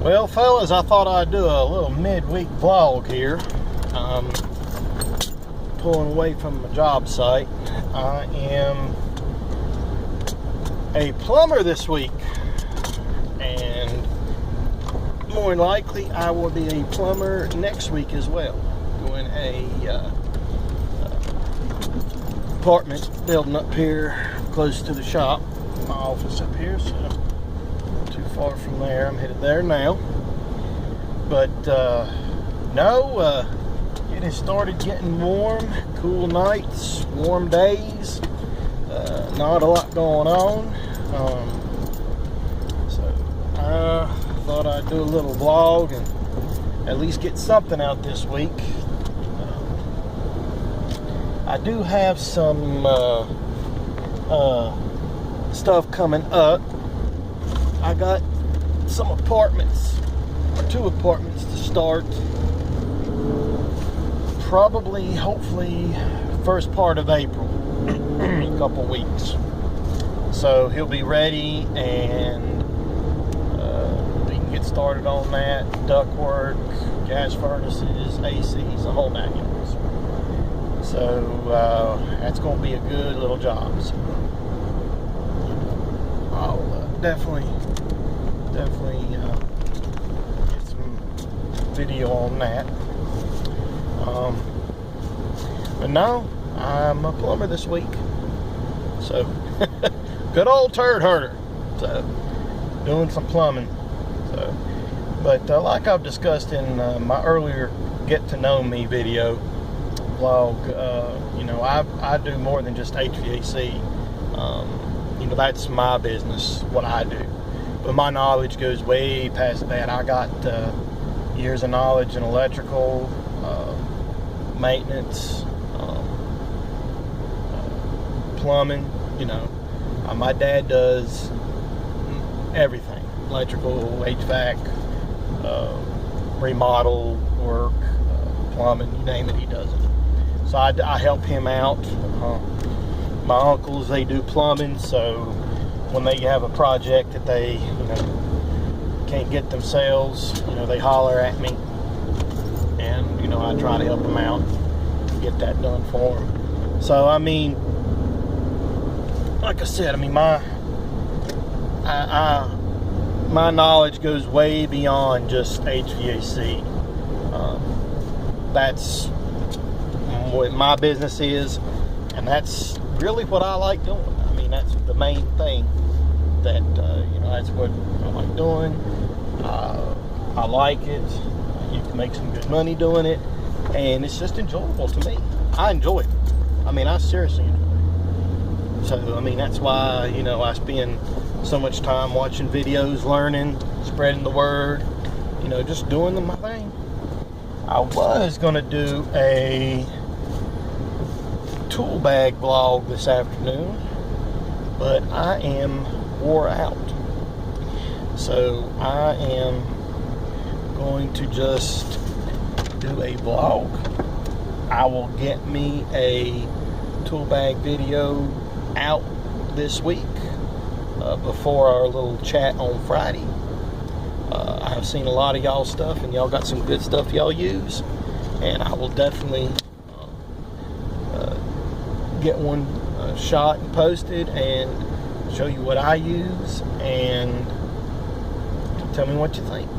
Well, fellas, I thought I'd do a little midweek vlog here. Pulling away from my job site. I am a plumber this week, and more than likely I will be a plumber next week as well, doing a apartment building up here close to the shop, my office up here, so not too far from there. I'm headed there now. But it has started getting warm, cool nights, warm days, not a lot going on. So I thought I'd do a little vlog and at least get something out this week. I do have some stuff coming up. I got some apartments, or 2 apartments to start. Probably, hopefully, first part of April, a couple weeks. So he'll be ready, and we can get started on that. Ductwork, gas furnaces, ACs, the whole 9 yards. So that's going to be a good little job. So I'll definitely get some video on that. But no, I'm a plumber this week. So, good old turd herder. So, doing some plumbing. So, but like I've discussed in my earlier get to know me video vlog, I do more than just HVAC. That's my business, what I do. But my knowledge goes way past that. I got years of knowledge in electrical, maintenance, plumbing. My dad does everything: electrical, HVAC, remodel work, plumbing, you name it, he does it. So I help him out. My uncles, they do plumbing, so when they have a project that they can't get themselves, they holler at me, and I try to help them out, get that done for them. So like I said, my knowledge goes way beyond just HVAC. That's what my business is, and that's really what I like doing. That's the main thing that that's what I like doing. I like it. You can make some good money doing it, and it's just enjoyable to me. I enjoy it. I seriously enjoy it. So that's why I spend so much time watching videos, learning, spreading the word, just doing my thing. I was gonna do a tool bag vlog this afternoon, but I am wore out, so I am going to just do a vlog. I will get me a tool bag video out this week, before our little chat on Friday. I have seen a lot of y'all stuff, and y'all got some good stuff y'all use, and I will definitely get one shot and posted and show you what I use, and tell me what you think.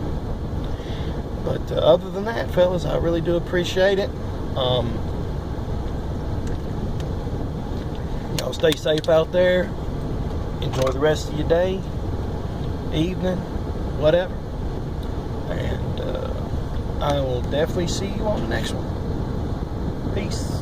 But other than that, fellas, I really do appreciate it. Y'all stay safe out there. Enjoy the rest of your day, evening, whatever. And I will definitely see you on the next one. Peace.